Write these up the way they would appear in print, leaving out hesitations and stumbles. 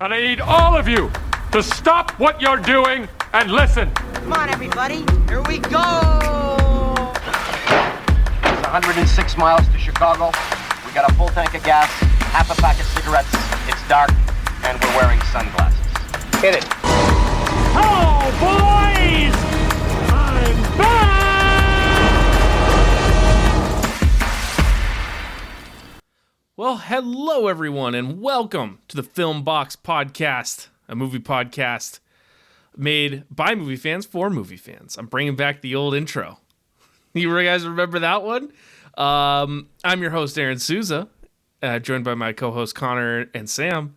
And I need all of you to stop what you're doing and listen. Come on, everybody. Here we go. It's 106 miles to Chicago. We got a full tank of gas, half a pack of cigarettes. It's dark, and we're wearing sunglasses. Hit it. Hello, boys! I'm back! Well, hello everyone, and welcome to the Film Box Podcast, a movie podcast made by movie fans for movie fans. I'm bringing back the old intro. You guys remember that one? I'm your host, Aaryn Souza, joined by my co-host Connor and Sam,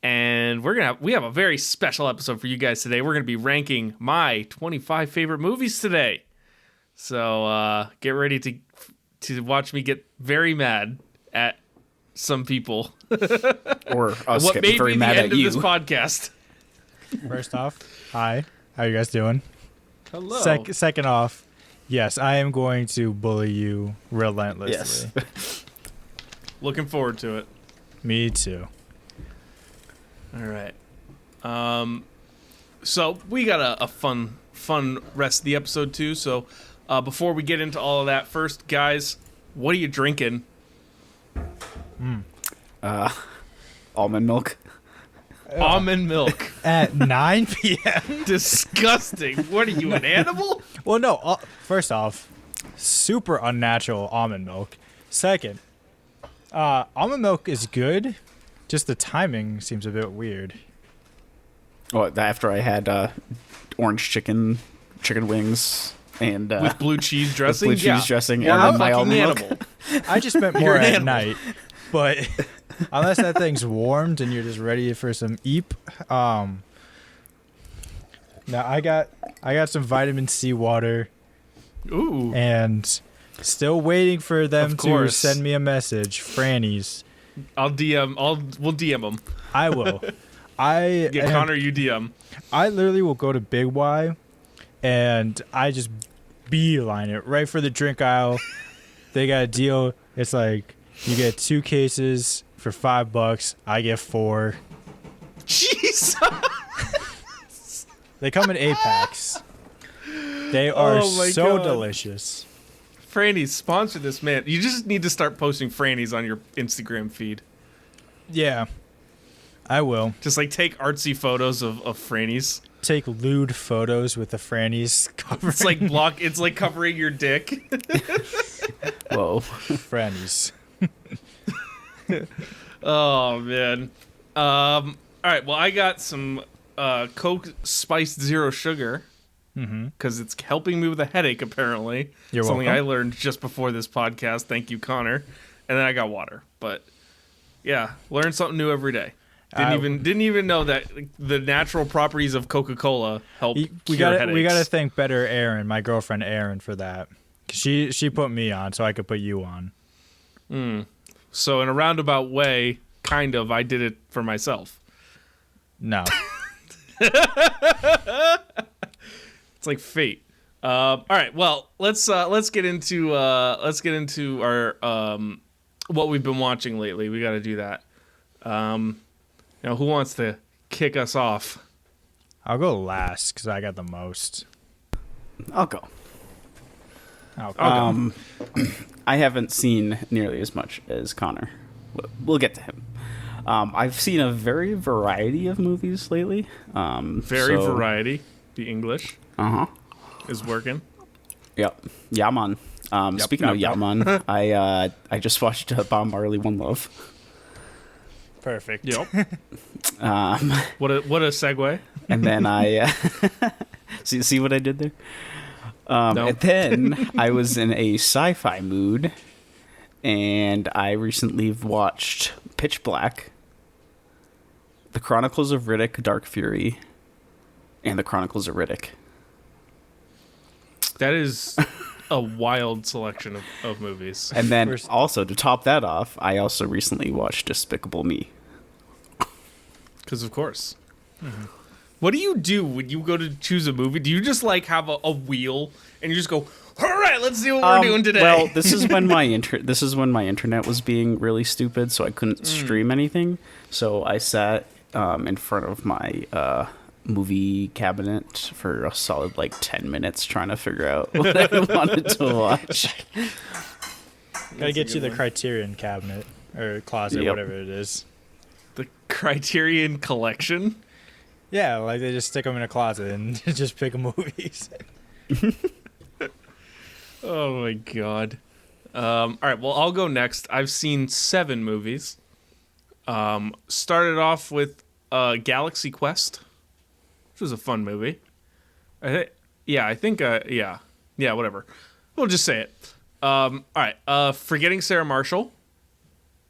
and we have a very special episode for you guys today. We're gonna be ranking my 25 favorite movies today. So get ready to watch me get very mad at some people, or us what getting made very me mad the end at of you. this podcast. First off, hi. How you guys doing? Hello. Second off, yes, I am going to bully you relentlessly. Yes. Looking forward to it. Me too. All right. So we got a fun rest of the episode too. So before we get into all of that, first, guys, what are you drinking? Almond milk. Almond milk. At 9 p.m. Disgusting. What are you, an animal? Well, no. First off, super unnatural almond milk. Second, almond milk is good. Just the timing seems a bit weird. Oh, after I had orange chicken wings and With blue cheese dressing? with blue cheese dressing, You're and a then my fucking almond animal. milk. I just meant You're more an at animal. night. But unless that thing's warmed and you're just ready for some eep, now I got some vitamin C water. Ooh. And still waiting for them Of to course. send me a message. Franny's. We'll DM them. I will. Connor, you DM. I literally will go to Big Y and I just beeline it right for the drink aisle. They got a deal. It's like you get 2 cases for $5. I get 4. Jesus. They come in 8-packs. They are Oh my so God. delicious. Franny's, sponsor this man. You just need to start posting Franny's on your Instagram feed. Yeah, I will. Just like take artsy photos of Franny's. Take lewd photos with the Franny's cover. It's like covering your dick. Whoa. Franny's. Oh man. All right. Well, I got some Coke Spiced Zero Sugar because it's helping me with a headache. Apparently, You're something welcome. I learned just before this podcast. Thank you, Connor. And then I got water. But yeah, learn something new every day. Didn't even know that the natural properties of Coca-Cola help We cure got headaches. we got to thank better Aaryn, my girlfriend Aaryn, for that. She put me on so I could put you on. So in a roundabout way, kind of, I did it for myself. No. It's like fate. All right. Well, let's get into our what we've been watching lately. We got to do that. Who wants to kick us off? I'll go last because I got the most. I'll go. I'll I haven't seen nearly as much as Connor. We'll get to him. I've seen a very variety of movies lately. Variety. The English is working. Yep. Yeah, man. Speaking of yep. Yaman, I just watched Bob Marley One Love. Perfect. Yep. What a segue. And then I see what I did there. No. And then I was in a sci-fi mood, and I recently watched Pitch Black, The Chronicles of Riddick: Dark Fury, and The Chronicles of Riddick. That is a wild selection of movies. And then also to top that off, I also recently watched Despicable Me. Because of course. Mm-hmm. What do you do when you go to choose a movie? Do you just like have a wheel and you just go, all right, let's see what we're doing today? Well, this is when my internet was being really stupid, so I couldn't stream anything. So I sat in front of my movie cabinet for a solid 10 minutes trying to figure out what I wanted to watch. Gotta get you the Criterion cabinet or closet, Yep. whatever it is. The Criterion Collection. Yeah, like they just stick them in a closet and just pick movies. Oh my god. All right, well, I'll go next. I've seen 7 movies. Started off with Galaxy Quest, which was a fun movie. I think, whatever. We'll just say it. All right, Forgetting Sarah Marshall,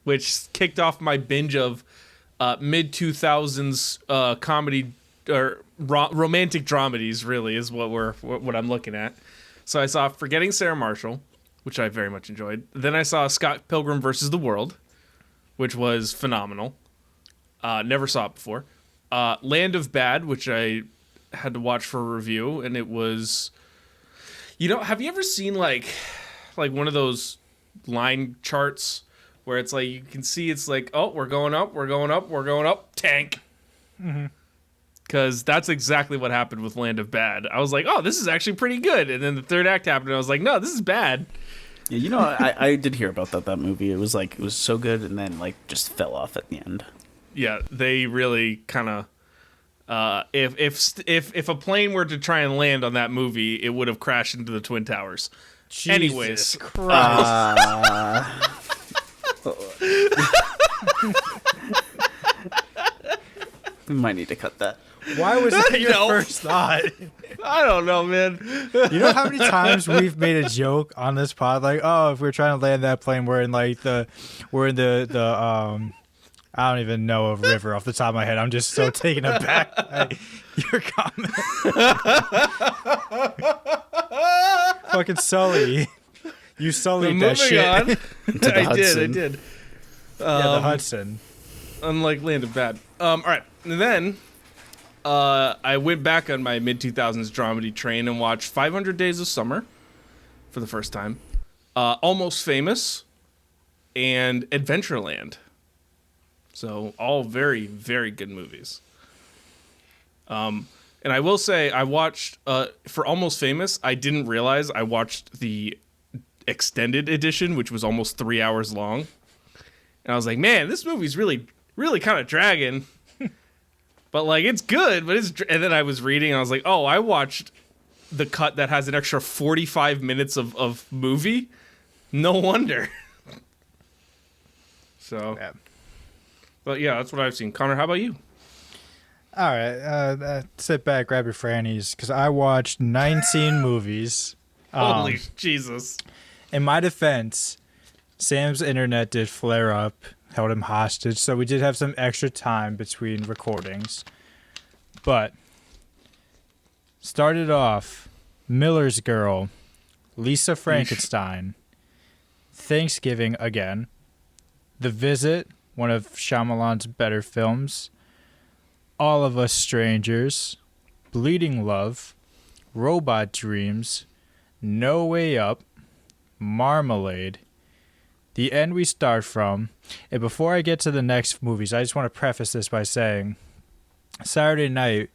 which kicked off my binge of mid-2000s comedy or romantic dramedies, really, is what I'm looking at. So I saw Forgetting Sarah Marshall, which I very much enjoyed. Then I saw Scott Pilgrim vs. the World, which was phenomenal. Never saw it before. Land of Bad, which I had to watch for a review, and it was... have you ever seen like one of those line charts where it's like you can see it's like, oh, we're going up, tank. Mm-hmm. Because that's exactly what happened with Land of Bad. I was like, oh, this is actually pretty good. And then the third act happened, and I was like, no, this is bad. Yeah, I did hear about that movie. It was so good, and then just fell off at the end. Yeah, they really kind of... if a plane were to try and land on that movie, it would have crashed into the Twin Towers. Jesus Anyways. Christ. We might need to cut that. Why was that your No. first thought? I don't know, man. You know how many times we've made a joke on this pod, like, oh, if we're trying to land that plane, we're in the I don't even know a river off the top of my head. I'm just so taken aback by your comment. Fucking Sully. You sullied that shit. On. I Hudson. did. Yeah, the Hudson. Unlike Land of Bad. All right. And then I went back on my mid-2000s dramedy train and watched 500 Days of Summer for the first time. Almost Famous and Adventureland. So all very, very good movies. And I will say I watched, for Almost Famous, I didn't realize I watched the extended edition, which was almost 3 hours long. And I was like, man, this movie's really, really kind of dragging. But it's good, but and then I was reading and I was like, oh, I watched the cut that has an extra 45 minutes of movie. No wonder. So, Yeah. But yeah, that's what I've seen. Connor, how about you? All right, sit back, grab your frannies, because I watched 19 movies. Holy Jesus. In my defense, Sam's internet did flare up, held him hostage, so we did have some extra time between recordings. But started off Miller's Girl, Lisa Frankenstein, Thanksgiving again, The Visit, one of Shyamalan's better films, All of Us Strangers, Bleeding Love, Robot Dreams, No Way Up, Marmalade, The End We Start From. And before I get to the next movies, I just want to preface this by saying Saturday night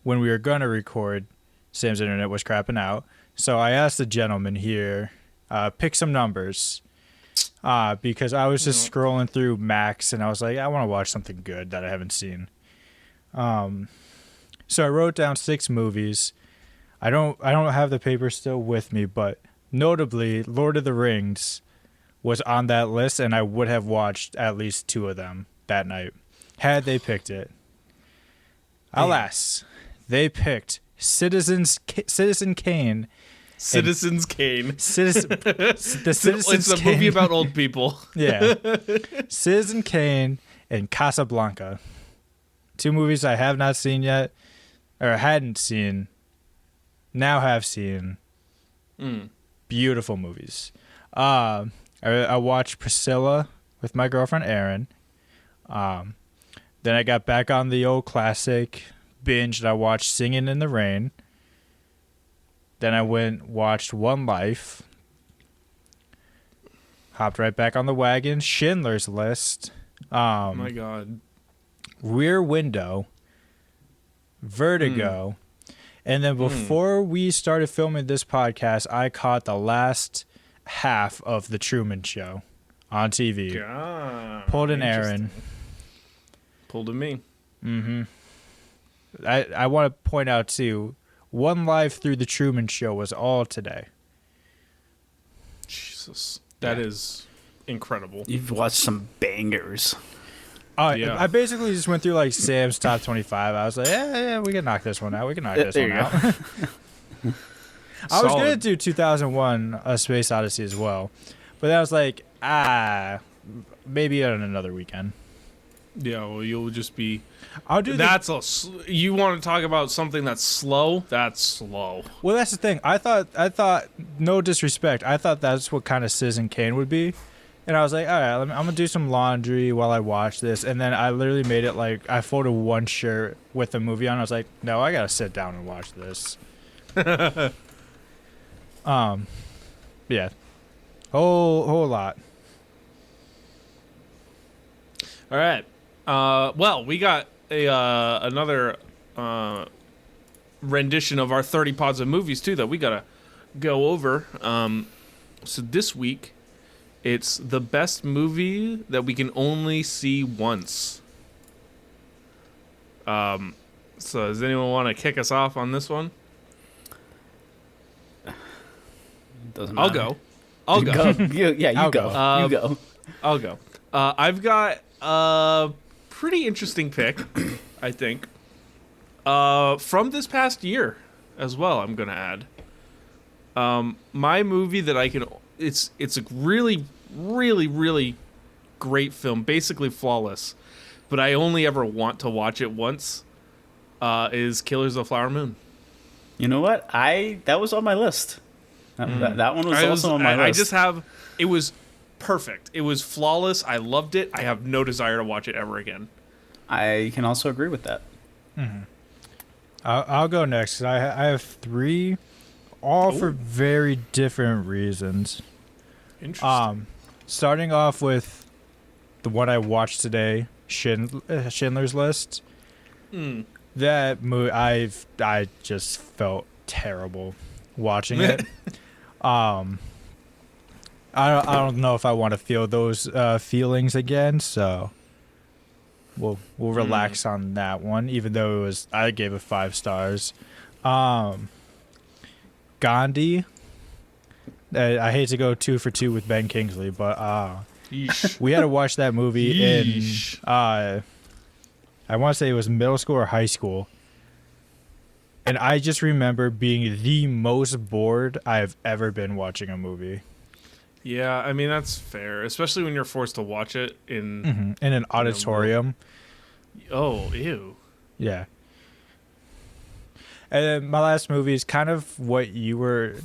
when we were going to record, Sam's internet was crapping out. So I asked the gentleman here, pick some numbers. Because I was just scrolling through Max and I was like, I want to watch something good that I haven't seen. So I wrote down 6 movies. I don't have the paper still with me, but notably Lord of the Rings was on that list, and I would have watched at least 2 of them that night had they picked it. Alas, they picked Citizen Kane. Citizens Kane. The Citizens It's a movie about old people. Yeah. Citizen Kane and Casablanca. 2 movies I have not seen yet, or hadn't seen, now have seen. Beautiful movies. I watched Priscilla with my girlfriend Aaryn. Then I got back on the old classic binge and I watched Singing in the Rain. Then I watched One Life. Hopped right back on the wagon. Schindler's List. Oh my God. Rear Window, Vertigo, and then before we started filming this podcast, I caught the last half of The Truman Show on TV. Pulled an Aaryn. Pulled a me. I want to point out, too, one live through The Truman Show was all today. Jesus. That is incredible. You've watched some bangers. Yeah. I basically just went through like Sam's top 25. I was like, yeah, we can knock this one out. We can knock this There one you out. go. I was going to Solid. do 2001 A Space Odyssey as well. But I was like, maybe on another weekend. Yeah, well, you'll just be... I'll do You want to talk about something that's slow? That's slow. Well, that's the thing. I thought, no disrespect, I thought that's what kind of Citizen Kane would be. And I was like, all right, I'm going to do some laundry while I watch this. And then I literally made it like I folded one shirt with the movie on. I was like, no, I got to sit down and watch this. Yeah. Whole lot. All right. Well, we got another rendition of our 30 pods of movies, too, that we got to go over. So this week, it's the best movie that we can only see once. So does anyone want to kick us off on this one? Doesn't I'll matter. go. I'll go. You go. You go. I'll go. I've got a pretty interesting pick, I think. From this past year as well, I'm going to add. My movie that I can... It's a really, really, really great film. Basically flawless. But I only ever want to watch it once. Is Killers of the Flower Moon. You know what? That was on my list. That one was also on my list. I just have... It was perfect. It was flawless. I loved it. I have no desire to watch it ever again. I can also agree with that. I'll go next. I have three, all for very different reasons. Interesting. Starting off with the one I watched today, Schindler's List. That movie, I just felt terrible watching it. I don't know if I want to feel those feelings again, so we'll relax on that one. Even though I gave it 5 stars. Gandhi. I hate to go 2 for 2 with Ben Kingsley, but we had to watch that movie in I want to say it was middle school or high school. And I just remember being the most bored I've ever been watching a movie. Yeah, I mean, that's fair, especially when you're forced to watch it in an auditorium. Oh, ew. Yeah. And then my last movie is kind of what you were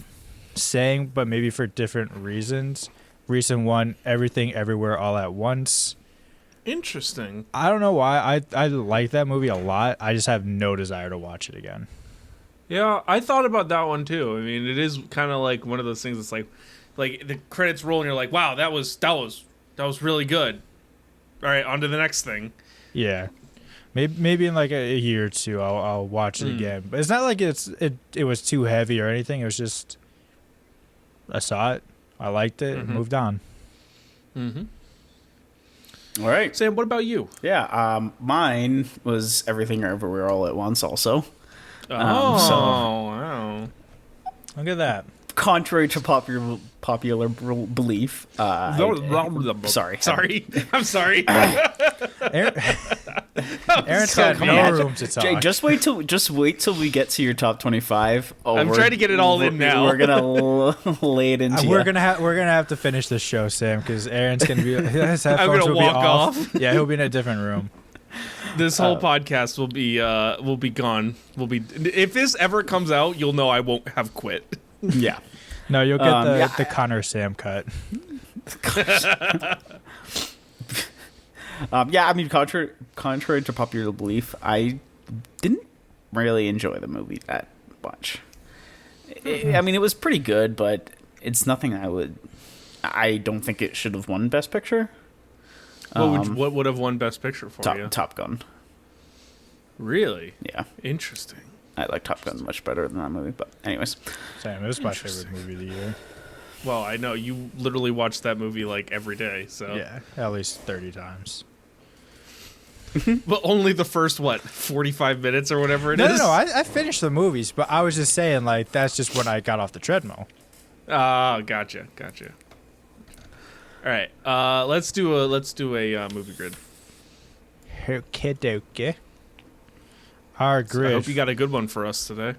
saying, but maybe for different reasons. Recent one, Everything Everywhere All at Once. Interesting. I don't know why. I like that movie a lot. I just have no desire to watch it again. Yeah, I thought about that one too. I mean, it is kind of like one of those things that's like the credits roll and you're like, wow, that was really good. All right, on to the next thing. Yeah. Maybe in like a year or two I'll watch it again. But it's not like it was too heavy or anything. It was just I saw it, I liked it, and moved on. All right. Sam, what about you? Yeah, mine was Everything Everywhere All at Once also. Wow. Look at that. Contrary to popular belief, sorry. I'm sorry. Aaron's got no room to talk. Jay, just wait till we get to your top 25. I'm trying to get it all in now. We're gonna lay it into we're gonna have to finish this show, Sam, because Aaron's gonna be his headphones gonna will walk be off. Yeah, he'll be in a different room. This whole podcast will be gone. If this ever comes out, you'll know I won't have quit. Yeah. No, you'll get the Connor Sam cut. I mean, contrary to popular belief, I didn't really enjoy the movie that much. I mean, it was pretty good, but it's nothing I don't think it should have won Best Picture. What would have won Best Picture for you? Top Gun. Really? Yeah, Interesting. I like Top Gun much better than that movie. But anyways, Same. It was my favorite movie of the year. Well, I know you literally watch that movie like every day, so Yeah, at least 30 times. But only the first 45 minutes or whatever it No, is. I finished the movies, but I was just saying like that's just when I got off the treadmill. Oh, gotcha. All right, let's do a movie grid. Okie Our So I grid. hope you got a good one for us today.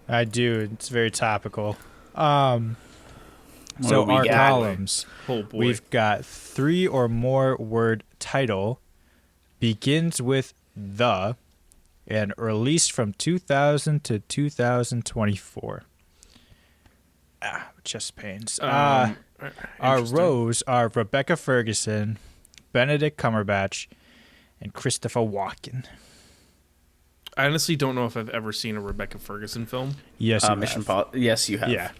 I do. It's very topical. What So do we our got? columns. Oh boy. We've got 3 or more word title, begins with the, and released from 2000 to 2024. Chest pains. Our Interesting. rows are Rebecca Ferguson, Benedict Cumberbatch, and Christopher Walken. I honestly don't know if I've ever seen a Rebecca Ferguson film. Yes, you Mission have. Yes, you have. Yeah.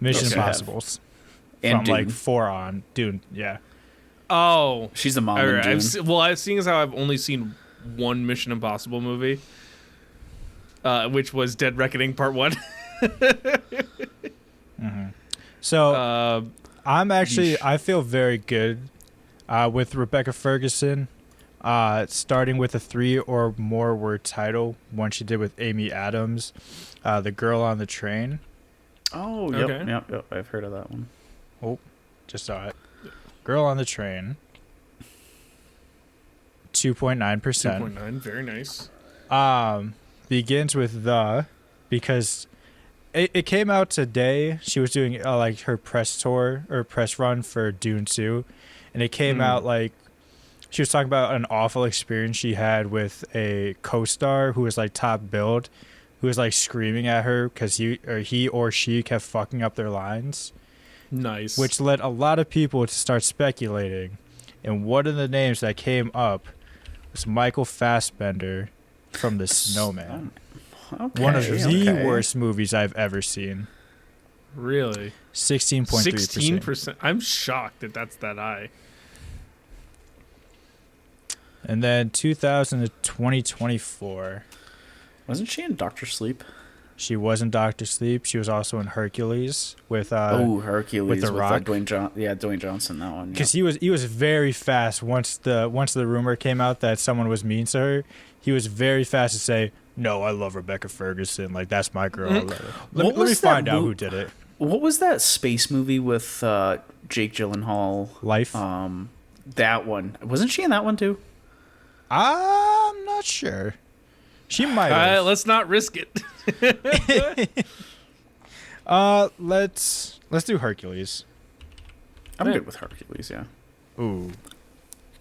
Mission Yes, you have. Impossibles. And From Dune. like 4 on. Dune, yeah. Oh, She's the mom all in right. Dune. Seeing as how I've only seen one Mission Impossible movie, which was Dead Reckoning Part 1. So I'm actually, yeesh. I feel very good with Rebecca Ferguson, starting with a 3 or more word title, one she did with Amy Adams, The Girl on the Train. Oh, Okay. yep. I've heard of that one. Oh, just saw it. Girl on the Train. 2.9%. 2.9, very nice. Begins with the, because it came out today. She was doing like her press tour or press run for Dune 2, and it came out like she was talking about an awful experience she had with a co-star who was like top billed, who was like screaming at her because he or she kept fucking up their lines, Nice. which led a lot of people to start speculating. And one of the names that came up was Michael Fassbender from The Snowman. Okay, One of the okay. worst movies I've ever seen. Really? 16.3%. 16%. I'm shocked that that's that high. And then 2000 to 2024. Wasn't she in Doctor Sleep? She was in Doctor Sleep. She was also in Hercules with Hercules with The Rock. Dwayne Johnson. That one. Because he was very fast once the rumor came out that someone was mean to her. He was very fast to say, "No, I love Rebecca Ferguson. Like that's my girl." Let me find out who did it. What was that space movie with Jake Gyllenhaal? Life. That one. Wasn't she in that one too? I'm not sure. She might have. Let's not risk it. Let's do Hercules. I'm Yeah. good with Hercules. Yeah. Ooh.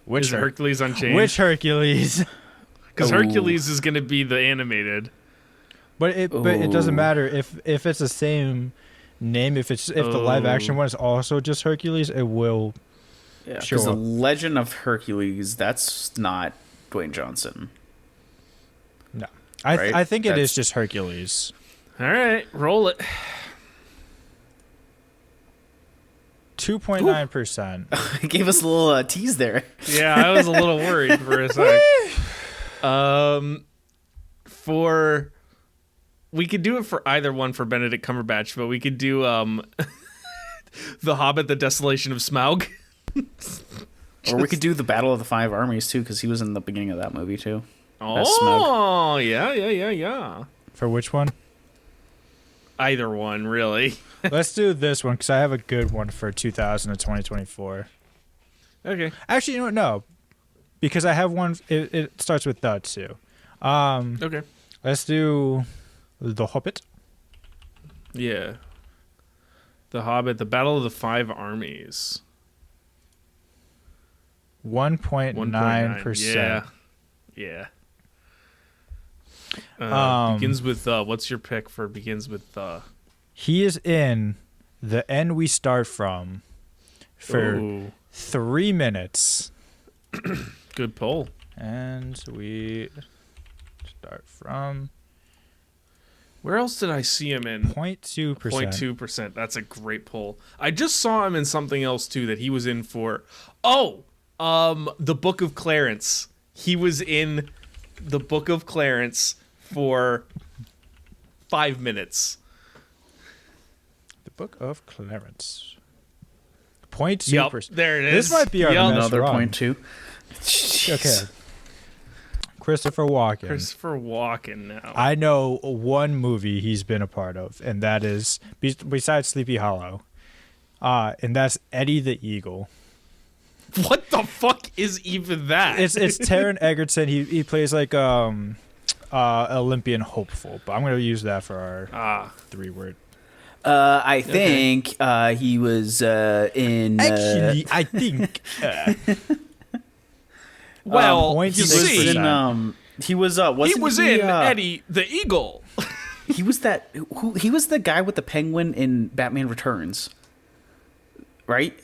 Is it Hercules Unchained? Which Hercules? Because Ooh. Hercules is going to be the animated. But it doesn't Ooh. matter if it's the same name. If the live action one is also just Hercules, it will. Yeah. Sure. Because the Legend of Hercules, that's not Dwayne Johnson. No, Right? I think it That's- is just Hercules. All right, roll it. 2.9%. He gave us a little tease there. Yeah, I was a little worried for a sec. We could do it for either one for Benedict Cumberbatch, but we could do The Hobbit: The Desolation of Smaug. Or we could do the Battle of the Five Armies too, because he was in the beginning of that movie too. Oh, yeah. For which one? Either one, really. Let's do this one because I have a good one for 2000 to 2024. Okay. Actually, you know what? No, because I have one. It starts with the too. Okay. Let's do The Hobbit. Yeah. The Hobbit: The Battle of the Five Armies. 1.9%. Yeah. Um, Begins with what's your pick for begins with He is in The End We Start From for Ooh, 3 minutes. good poll. And we start from Where else did I see him in? 0.2%. 0.2%. That's a great poll. I just saw him in something else too that he was in for. Oh, The Book of Clarence. He was in the Book of Clarence for 5 minutes. The Book of Clarence. 0.2%. Yep, there it is. This might be our Yep. best Another run. point two. Okay. Christopher Walken. Christopher Walken now. I know one movie he's been a part of, and that is besides Sleepy Hollow, and that's Eddie the Eagle. What the fuck is even that? It's Taron Egerton. He plays like Olympian hopeful, but I'm gonna use that for our 3-word. I think he was in. Actually, I think. well, point you six see, percent. He was. Wasn't he was in Eddie the Eagle. He was that. He was the guy with the penguin in Batman Returns, right?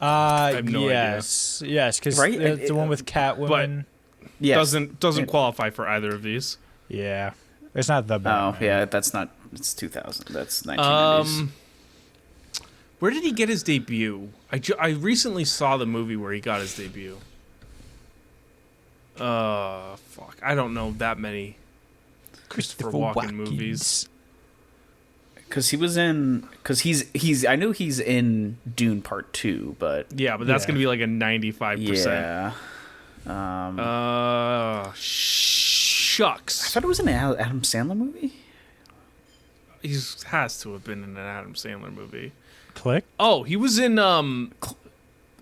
have no yes, because Right? the one with Catwoman. Yes. Doesn't qualify for either of these. Yeah, it's not the Batman. Oh yeah, that's not. It's 2000. That's 1990s. Where did he get his debut? I recently saw the movie where he got his debut. Fuck. I don't know that many Christopher Walken movies. Because he was in. Because he's. I know he's in Dune Part 2, but Yeah, but that's Yeah. gonna be like a 95%. yeah. Shucks. I thought it was an Adam Sandler movie. He has to have been in an Adam Sandler movie. Click. Oh, he was in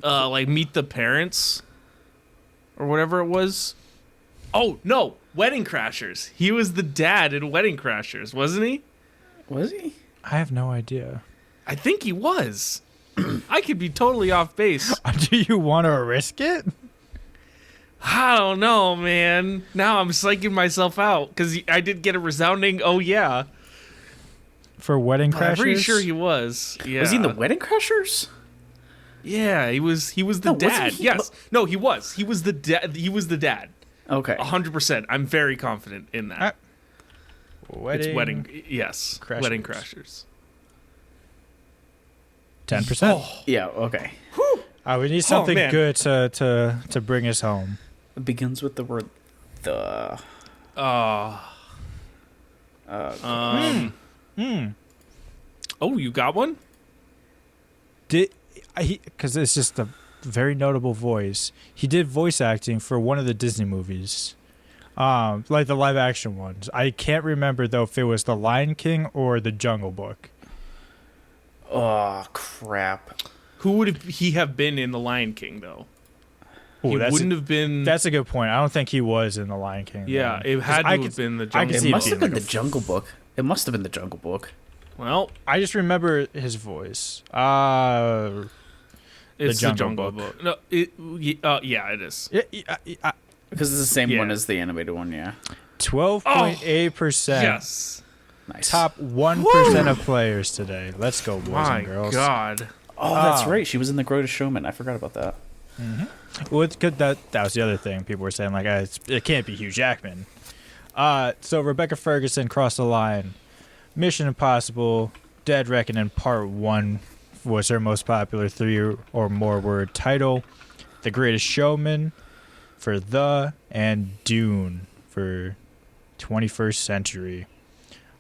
like Meet the Parents or whatever it was. Oh no, Wedding Crashers. He was the dad in Wedding Crashers, wasn't he? Was he? I have no idea. I think he was. I could be totally off base. Do you want to risk it? I don't know, man. Now I'm psyching myself out because I did get a resounding "oh yeah." For Wedding Crashers? I'm pretty sure he was. Yeah. Was he in the Wedding Crashers? Yeah, he was. He was the No, wasn't dad. he? Yes. No, he was. He was the dad. He was the dad. Okay. 100%. I'm very confident in that. Wedding. It's wedding. Yes. Crashers. Wedding Crashers. 10%. Yeah. Okay. We need something man. good to bring us home. It begins with the word the. Oh, you got one? Because it's just a very notable voice. He did voice acting for one of the Disney movies, like the live action ones. I can't remember though if it was The Lion King or The Jungle Book. Oh crap! Who would he have been in The Lion King though? Ooh, He that's wouldn't have been. That's a good point. I don't think he was in The Lion King. Yeah, then. it had 'Cause to have been The Jungle could It see Book. must have being been like the Jungle Book. It must have been the Jungle Book. Well, I just remember his voice. it's Jungle The Jungle Book. Book. No, yeah, it is. Because it's the same Yeah. one as the animated one. Yeah. 12.8%. Yes. Nice. Top 1% of players today. Let's go, boys My and girls. God. Oh, that's right. She was in The Greatest Showman. I forgot about that. Well, it's good that was the other thing. People were saying, like, it can't be Hugh Jackman. So Rebecca Ferguson crossed the line. Mission Impossible, Dead Reckoning Part 1 was her most popular 3 or more word title. The Greatest Showman for The, and Dune for 21st Century.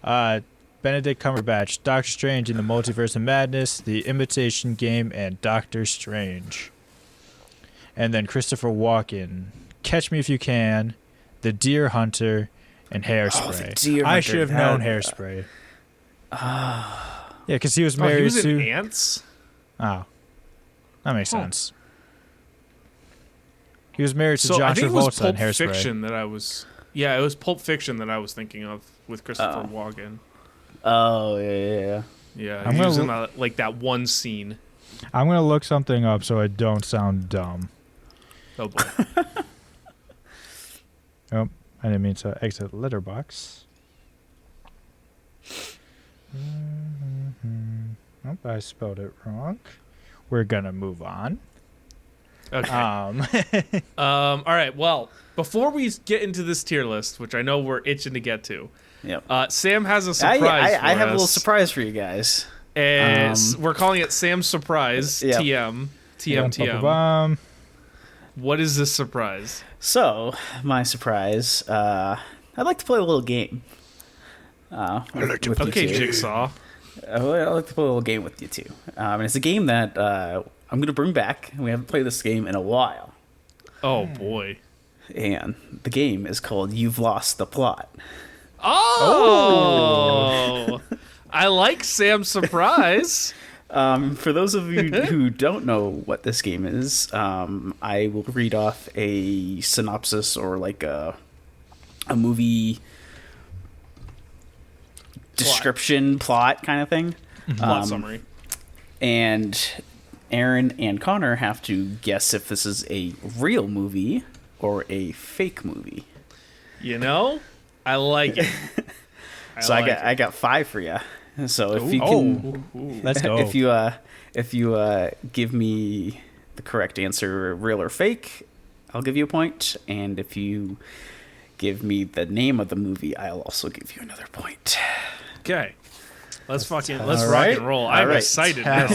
Benedict Cumberbatch, Doctor Strange in the Multiverse of Madness, The Imitation Game, and Doctor Strange. And then Christopher Walken, Catch Me If You Can, The Deer Hunter, and Hairspray. The Deer I Hunter, should have known that- Hairspray. Yeah, because he was Oh, married he was to. in Ants? Oh, that makes sense. He was married to So John I think it was Travolta in Pulp Hairspray. Fiction that I was. Yeah, it was Pulp Fiction that I was thinking of with Christopher Walken. Oh yeah. Yeah, I'm he was in gonna that one scene. I'm gonna look something up so I don't sound dumb. Oh boy. Oh, I didn't mean to exit Letterboxd. Oh, I spelled it wrong. We're gonna move on. Okay. Um, All right. Well, before we get into this tier list, which I know we're itching to get to, Yep. Sam has a surprise. I for have a little us. surprise for you guys. And we're calling it Sam's surprise. Yep. TM. TM. TM. bum. What is this surprise? So, my surprise, I'd like to play a little game. With you Okay, two. Jigsaw. I'd like to play a little game with you two. And it's a game that I'm going to bring back. We haven't played this game in a while. Oh boy. And the game is called You've Lost the Plot. Oh. I like Sam's surprise. For those of you who don't know what this game is, I will read off a synopsis or like a movie description, plot kind of thing. Plot summary. And Aaryn and Connor have to guess if this is a real movie or a fake movie. You know, I like it. I got 5 for you. So if you can, Let's go. if you give me the correct answer, real or fake, I'll give you a point. And if you give me the name of the movie, I'll also give you another point. Okay. Let's rock and roll. All I'm right. excited now.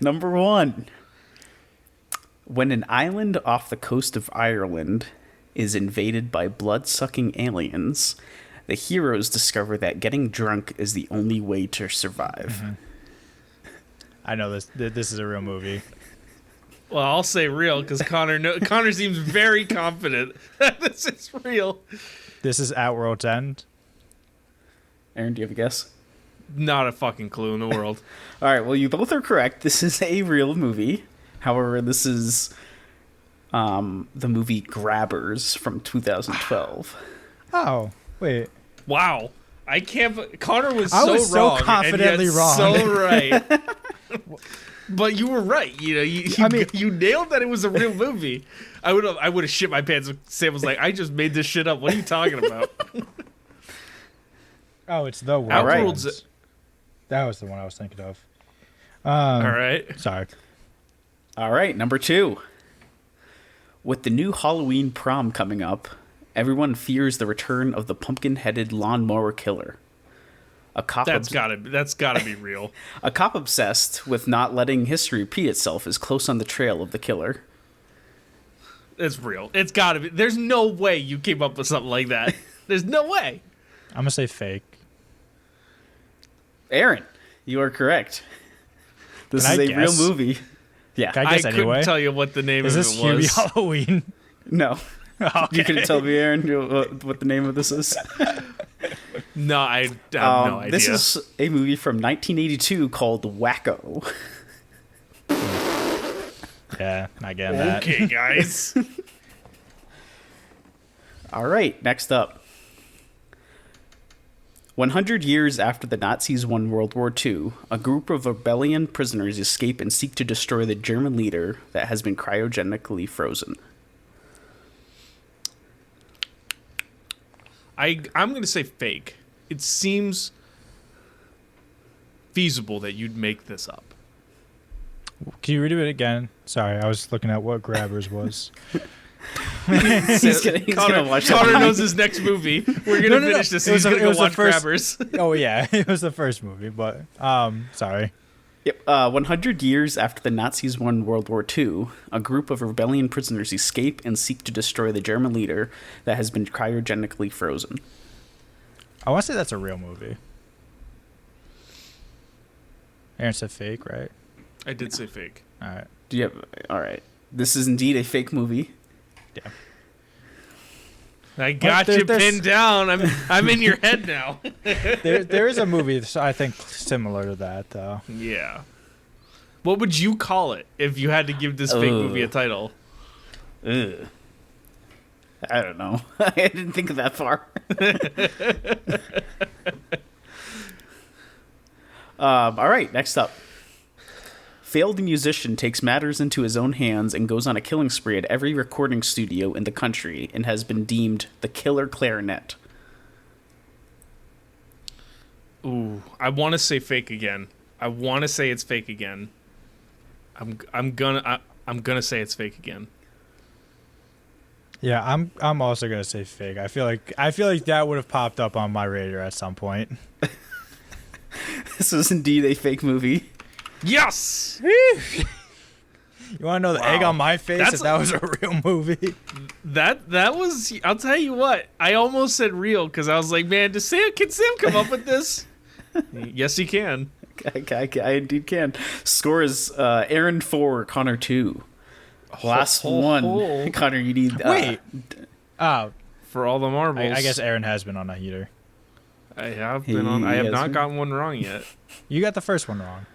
Number 1. When an island off the coast of Ireland is invaded by blood-sucking aliens, the heroes discover that getting drunk is the only way to survive. Mm-hmm. I know this. This is a real movie. Well, I'll say real because Connor seems very confident that this is real. This is At World's End. Aaryn, do you have a guess? Not a fucking clue in the world. All right, well, you both are correct. This is a real movie. However, this is the movie Grabbers from 2012. Oh, wait. Wow. I can't. Connor was I so was so wrong. confidently and yet wrong. So right. But you were right. You know, you nailed that it was a real movie. I would have shit my pants if Sam was like, I just made this shit up. What are you talking about? Oh, it's The World. Outworld's. Ends. That was the one I was thinking of. All right. Sorry. All right, number 2. With the new Halloween prom coming up, everyone fears the return of the pumpkin-headed lawnmower killer. That's gotta be real. A cop obsessed with not letting history repeat itself is close on the trail of the killer. It's real. It's gotta be. There's no way you came up with something like that. There's no way. I'm gonna say fake. Aaryn, you are correct. This Can is I a guess? real movie. Yeah. Can I I guess couldn't anyway? tell you what the name Is of this it was. Hubie Halloween? No. Okay. You couldn't tell me, Aaryn, what the name of this is? No, I have no idea. This is a movie from 1982 called Wacko. Yeah, not getting that. Okay, guys. All right, next up. 100 years after the Nazis won World War II, a group of rebellion prisoners escape and seek to destroy the German leader that has been cryogenically frozen. I'm going to say fake. It seems feasible that you'd make this up. Can you read it again? Sorry, I was looking at what Grabbers was. He's gonna watch that Connor movie. knows his next movie. We're going to No. finish this. It was He's going a- to it go was the watch first- Grabbers. Oh yeah, it was the first movie, but sorry. Yep. 100 years after the Nazis won World War II, a group of rebellion prisoners escape and seek to destroy the German leader that has been cryogenically frozen. I want to say that's a real movie. Aaron said fake, right? I did say fake. All right. Do you have? All right. This is indeed a fake movie. Yeah. I got there's- you there's- pinned down. I'm in your head now. There is a movie that's, I think, similar to that though. Yeah. What would you call it if you had to give this fake movie a title? Ugh. I don't know. I didn't think of that far. All right, next up. Failed musician takes matters into his own hands and goes on a killing spree at every recording studio in the country and has been deemed the killer clarinet. Ooh, I want to say fake again. I want to say it's fake again. I'm gonna say it's fake again. Yeah, I'm also gonna say fake. I feel like that would have popped up on my radar at some point. This is indeed a fake movie. Yes. You want to know the egg on my face if that was a real movie? That was. I'll tell you what. I almost said real because I was like, man, can Sam come up with this? Yes, he can. I indeed can. Score is Aaryn 4, Connor 2. Last one. Connor, you need... Wait. Oh. For all the marbles. I guess Aaryn has been on a heater. I have been on. I have not gotten one wrong yet. You got the first one wrong.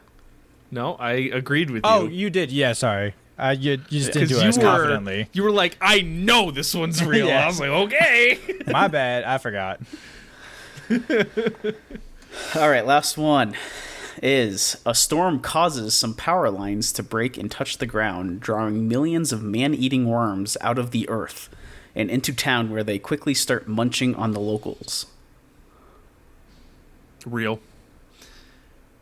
No, I agreed with you. Oh, you did. Yeah, sorry. You just didn't do it as confidently. You were like, I know this one's real. Yeah. I was like, okay. My bad. I forgot. All right, last one is a storm causes some power lines to break and touch the ground, drawing millions of man-eating worms out of the earth and into town where they quickly start munching on the locals. Real.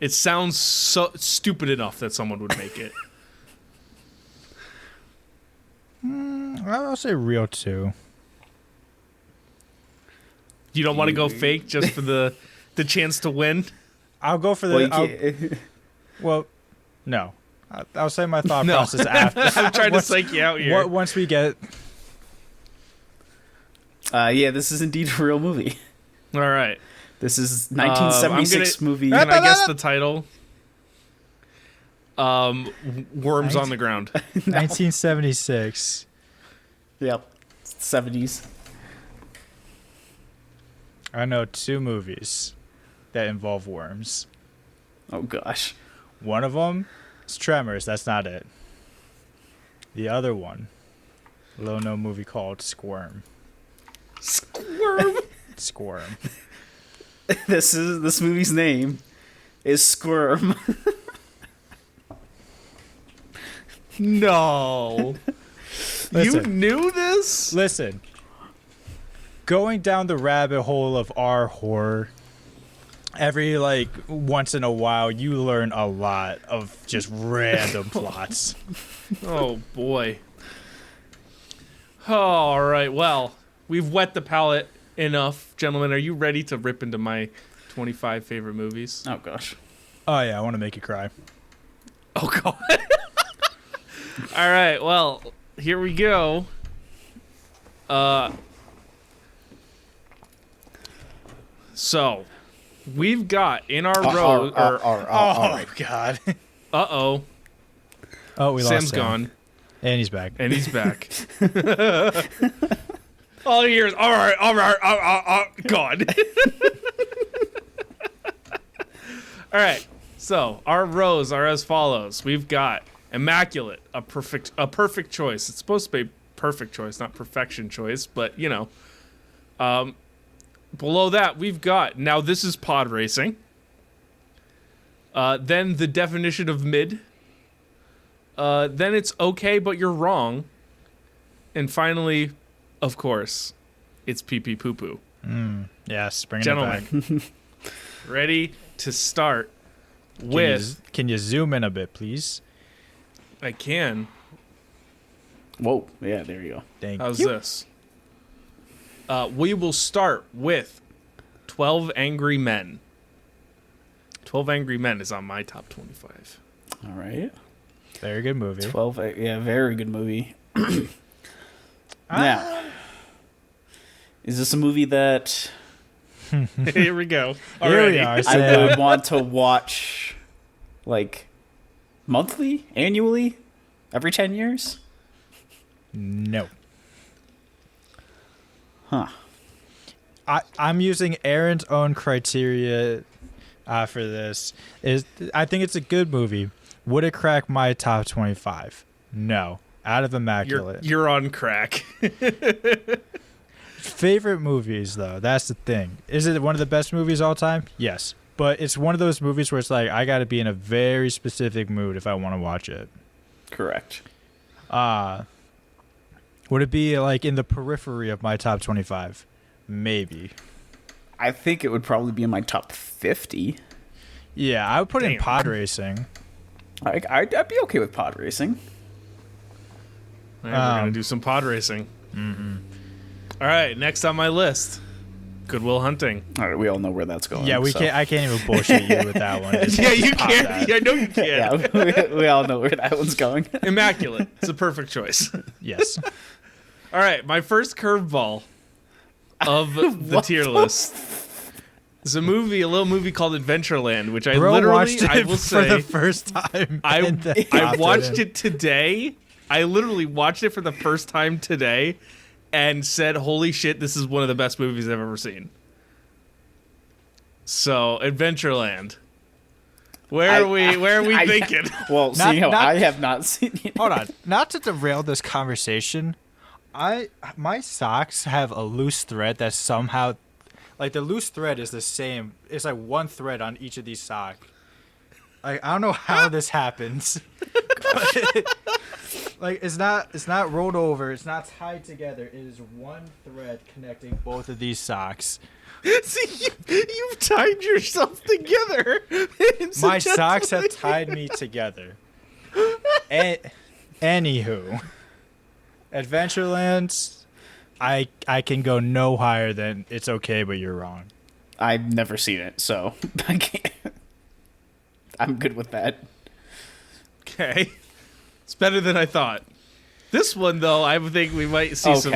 It sounds so stupid enough that someone would make it. I'll say real too. You don't want to go fake just for the chance to win? I'll go for the... Well, no. I'll say my thought process after. I'm trying to psych you out here. Once we get... Yeah, this is indeed a real movie. All right. This is 1976 movie. Can I guess the title? Worms on the Ground. 1976. Yep. 70s. I know 2 movies that involve worms. Oh, gosh. One of them is Tremors. That's not it. The other one, a little-known movie called Squirm. Squirm? Squirm. This movie's name is Squirm. No. You knew this? Listen. Going down the rabbit hole of our horror, every once in a while you learn a lot of just random plots. Oh boy. All right. Well, we've wet the palate enough, gentlemen. Are you ready to rip into my 25 favorite movies? Oh gosh. Oh yeah, I want to make you cry. Oh god. All right. Well, here we go. So, we've got in our row. Oh god. Uh-oh. Oh, we lost Sam's Sam. gone. And he's back. And he's back. All he hears, all right, God. All right, so our rows are as follows. We've got Immaculate, a perfect choice. It's supposed to be perfect choice, not perfection choice, but, you know. Below that, we've got, now this is pod racing. Then the definition of mid. Then it's okay, but you're wrong. And finally, of course, it's pee pee poo poo. Yes, bringing Gentlemen, it back. ready to start with... Can you zoom in a bit, please? I can. Whoa. Yeah, there you go. Thank How's you. this? We will start with 12 Angry Men. 12 Angry Men is on my top 25. All right. Very good movie. 12. Yeah, very good movie. Now, is this a movie that Here we go. Here we Alrighty. are. I would want to watch, monthly, annually, every 10 years? No. Huh. I'm using Aaron's own criteria for this. I think it's a good movie. Would it crack my top 25? No. Out of Immaculate. You're on crack. Favorite movies, though. That's the thing. Is it one of the best movies all time? Yes. But it's one of those movies where it's like, I got to be in a very specific mood if I want to watch it. Correct. Would it be in the periphery of my top 25? Maybe. I think it would probably be in my top 50. Yeah, I would put in Damn. pod racing. I'd be okay with pod racing. All right, we're going to do some pod racing. Mm-hmm. All right, next on my list. Goodwill Hunting. All right, we all know where that's going. Yeah, so. I can't even bullshit you with that one. Just Yeah, you pop can. that. Yeah, I know you can. Yeah, we all know where that one's going. Immaculate. It's a perfect choice. Yes. All right, my first curveball of the tier list is a little movie called Adventureland, which I Bro literally, watched it I will for say, the first time. I popped watched in. it today. I literally watched it for the first time today and said, holy shit, this is one of the best movies I've ever seen. So, Adventureland. Where are we thinking? Well, seeing how I have not seen it. Hold on. Not to derail this conversation, my socks have a loose thread that somehow, like the loose thread is the same. It's like one thread on each of these socks. Like I don't know how this happens. Like it's not rolled over. It's not tied together. It is one thread connecting both of these socks. See, you've tied yourself together. My socks have tied me together. Anywho, Adventureland, I can go no higher than It's Okay, But You're Wrong. I've never seen it, so I can't. I'm good with that. Okay. It's better than I thought. This one, though, I think we might see some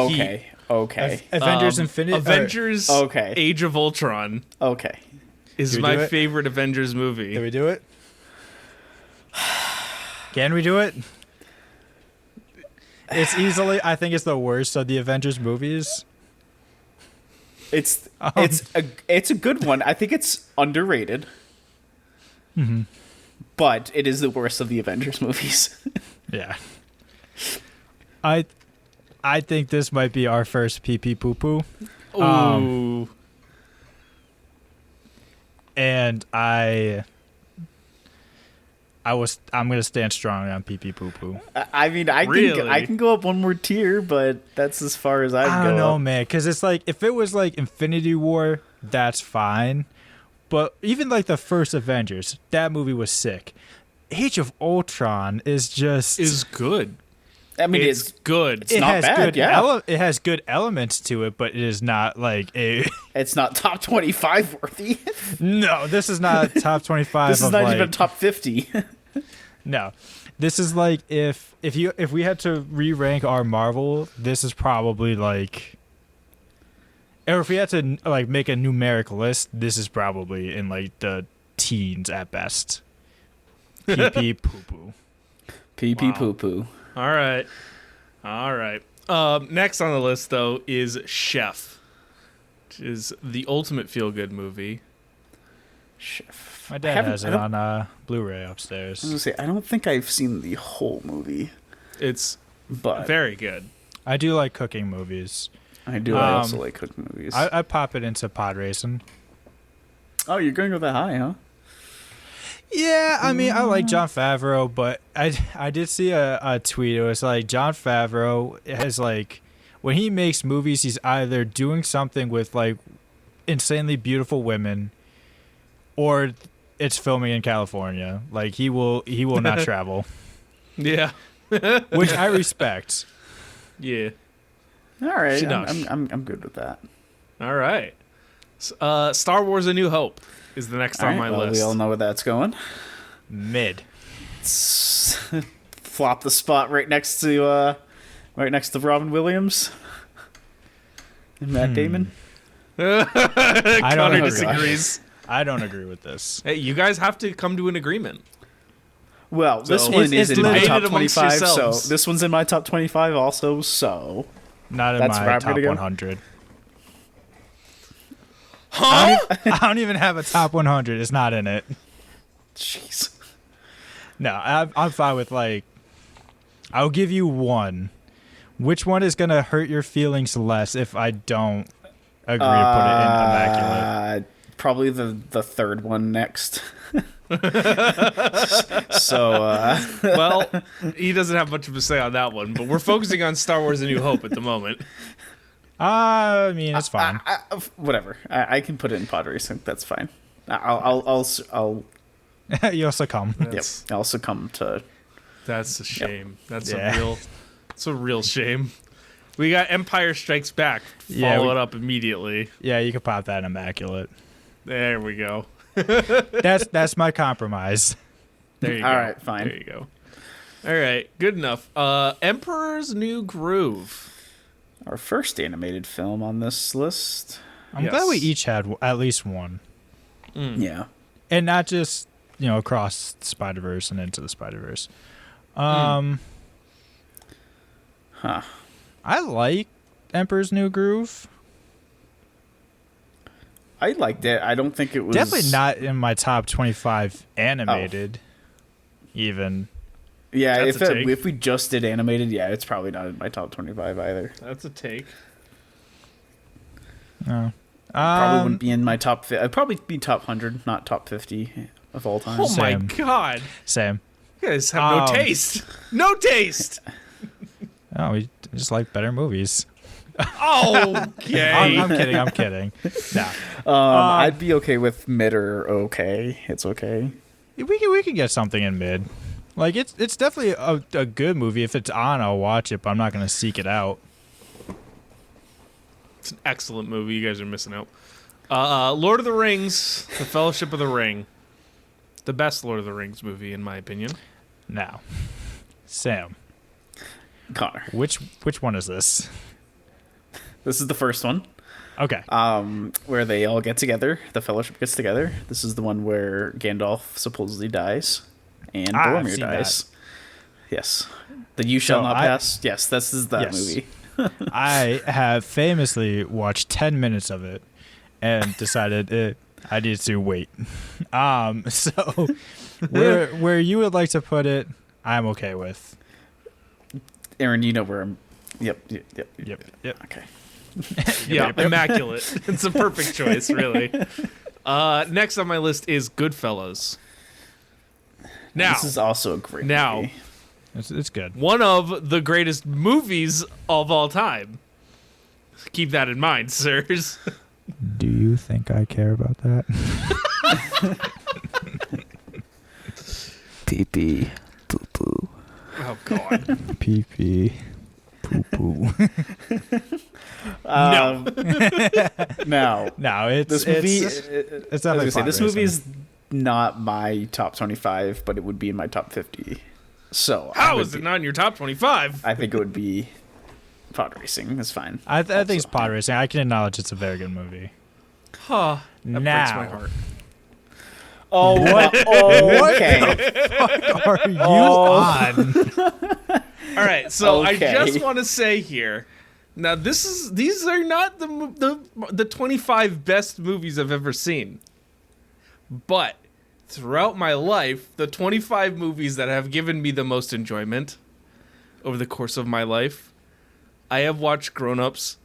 heat. Okay. Avengers Infinity. Avengers Okay. Age of Ultron Okay. is Did we my do it? favorite Avengers movie. Can we do it? Can we do it? It's easily, I think it's the worst of the Avengers movies. It's a good one. I think it's underrated. Mm-hmm. But it is the worst of the Avengers movies. Yeah. I think this might be our first pee pee poo poo. Ooh. And I'm gonna stand strong on pee pee poo poo. I mean, I Really? can go up one more tier, but that's as far as I'd I go. don't know, man, because it's like if it was like Infinity War, that's fine. But even like the first Avengers, that movie was sick. Age of Ultron is just Is good. I mean, It's good. It's not bad, yeah. It has good elements to it, but it is not like a. it's not top 25 worthy. No, this is not top 25. This is of not like, even top 50. No, this is like if we had to re-rank our Marvel, this is probably like. Or if we had to like make a numeric list, this is probably in like the teens at best. Pee pee poo poo. Pee pee poo poo. All right. Next on the list, though, is Chef, which is the ultimate feel-good movie. Chef. My dad has it on Blu-ray upstairs. I was gonna say, I don't think I've seen the whole movie, It's but very good. I do like cooking movies. I do. I also like cooking movies. I pop it into pod racing. Oh, you're going to go that high, huh? Yeah, I mean, I like Jon Favreau, but I did see a tweet. It was like Jon Favreau has like when he makes movies, he's either doing something with like insanely beautiful women, or it's filming in California. Like he will not travel, Yeah. which I respect. Yeah. All right, Shinosh. I'm good with that. All right. Star Wars: A New Hope is the next All on right, my well, list. we all know where that's going. Mid. Flop the spot right next to Robin Williams and Matt Damon. I don't Connor agree. disagrees. I don't agree with this. Hey, you guys have to come to an agreement. Well, this So- one It's is in my debated top amongst 25, so yourselves. this one's in my top 25 also, so... Not in That's where my I'm top gonna go. 100. Huh? I don't even have a top 100. It's not in it. Jeez. No, I'm fine with like. I'll give you one. Which one is gonna hurt your feelings less if I don't agree to put it in immaculate? Probably the third one next. So, Well, he doesn't have much of a say on that one, but we're focusing on Star Wars: A New Hope at the moment. I mean, it's fine. whatever. I can put it in pod racing. That's fine. I'll You'll succumb. I'll succumb to... That's a shame. That's Yeah. it's a real shame. We got Empire Strikes Back. Follow it up immediately. Yeah, you can pop that in Immaculate. There we go. That's my compromise. There you go. All right, fine. There you go. All right, good enough. Emperor's New Groove. Our first animated film on this list. I'm glad we each had at least one. Yeah. And not just, across Spider-Verse and Into the Spider-Verse. Huh. I like Emperor's New Groove. I liked it. I don't think it was... Definitely not in my top 25 animated, even. Yeah, That's a take. if we just did animated, yeah, it's probably not in my top 25 either. That's a take. No. Probably wouldn't be in my top... I'd probably be top 100, not top 50 of all time. Oh my Same. God. Same. You guys have no taste. No taste. Oh, we just like better movies. Okay. I'm kidding. Nah. I'd be okay with mid or okay. It's okay. We can get something in mid. Like it's definitely a good movie. If it's on, I'll watch it, but I'm not gonna seek it out. It's an excellent movie. You guys are missing out. Lord of the Rings, The Fellowship of the Ring. The best Lord of the Rings movie, in my opinion. Now, Sam, Connor. which one is this? This is the first one. Okay. Where they all get together. The Fellowship gets together. This is the one where Gandalf supposedly dies. And I've Boromir seen dies. Yes. The You Shall Not Pass. Yes, this is that movie. I have famously watched 10 minutes of it and decided I need to wait. So where you would like to put it, I'm okay with. Aaron, you know where I'm... Yep. Okay. Yeah, immaculate. It's a perfect choice, really. Next on my list is Goodfellas. Now, this is also a great movie. It's good. One of the greatest movies of all time. Keep that in mind, sirs. Do you think I care about that? Pee-pee. Poo-poo. Oh, God. Pee-pee. Poo-poo. No. No, it's this movie. it's not like this movie is not my top 25, but it would be in my top 50. So How is it not in your top 25? I think it would be pod racing. That's fine. I think it's pod racing. I can acknowledge it's a very good movie. Huh. That breaks my heart. Oh, what? Okay. What are you on? All right, so Okay. I just want to say here, now these are not the 25 best movies I've ever seen, but throughout my life, the 25 movies that have given me the most enjoyment over the course of my life, I have watched Grown Ups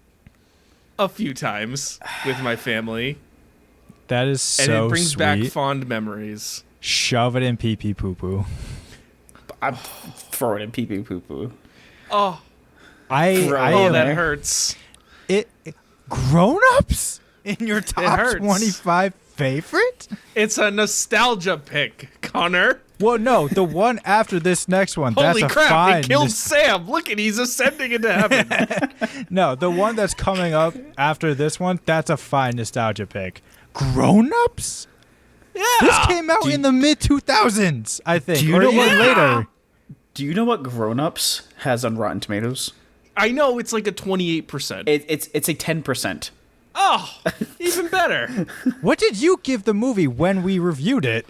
a few times with my family. That is so And it brings sweet. back fond memories. Shove it in pee-pee poo-poo. I'm throwing in pee-pee poo-poo. Oh, I in that there. hurts. Grown-ups in your top hurts. 25 favorite? It's a nostalgia pick, Connor. Well, no, the one after this next one. That's Holy a crap, fine. it killed Sam. Look at he's ascending into heaven. No, the one that's coming up after this one, that's a fine nostalgia pick. Grown-ups? Yeah. This came out in the mid-2000s, I think. Do you or know even what- later. Do you know what Grown Ups has on Rotten Tomatoes? I know it's like a 28%. It's a 10%. Oh, even better. What did you give the movie when we reviewed it?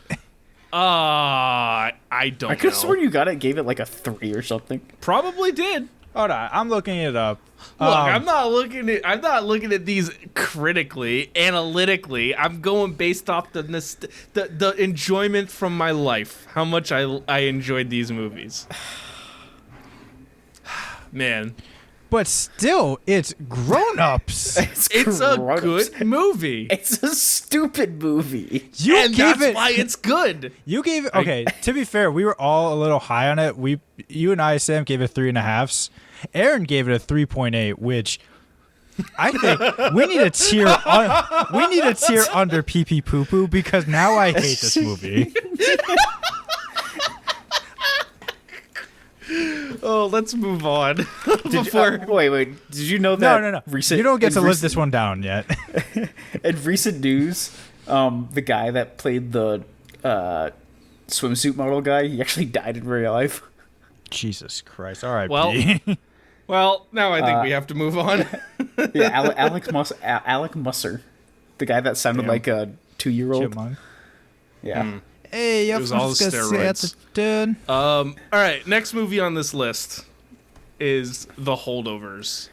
I don't I could know. have sworn you gave it like a 3 or something. Probably did. Hold on, I'm looking it up. Look, I'm not looking at these critically, analytically. I'm going based off the enjoyment from my life. How much I enjoyed these movies. Man, But still, it's Grown-ups. it's a Grown-Ups. good movie. It's a stupid movie. You And gave that's it. why it's good. You gave it. Okay, to be fair, we were all a little high on it. You and I, Sam, gave it 3.5s. Aaryn gave it a 3.8, which I think we need a tier. We need a tier under pee pee poo poo because now I hate this movie. Oh, let's move on. Wait. Did you know that? No. Recent, You don't get to live recent, this one down yet. In recent news, the guy that played the swimsuit model guy, he actually died in real life. Jesus Christ. All right. Well, now I think we have to move on. Yeah, Alec Musser, the guy that sounded like a 2-year-old. Chipmunk. Yeah. Hey, It was all the steroids. Dude. All right, next movie on this list is The Holdovers.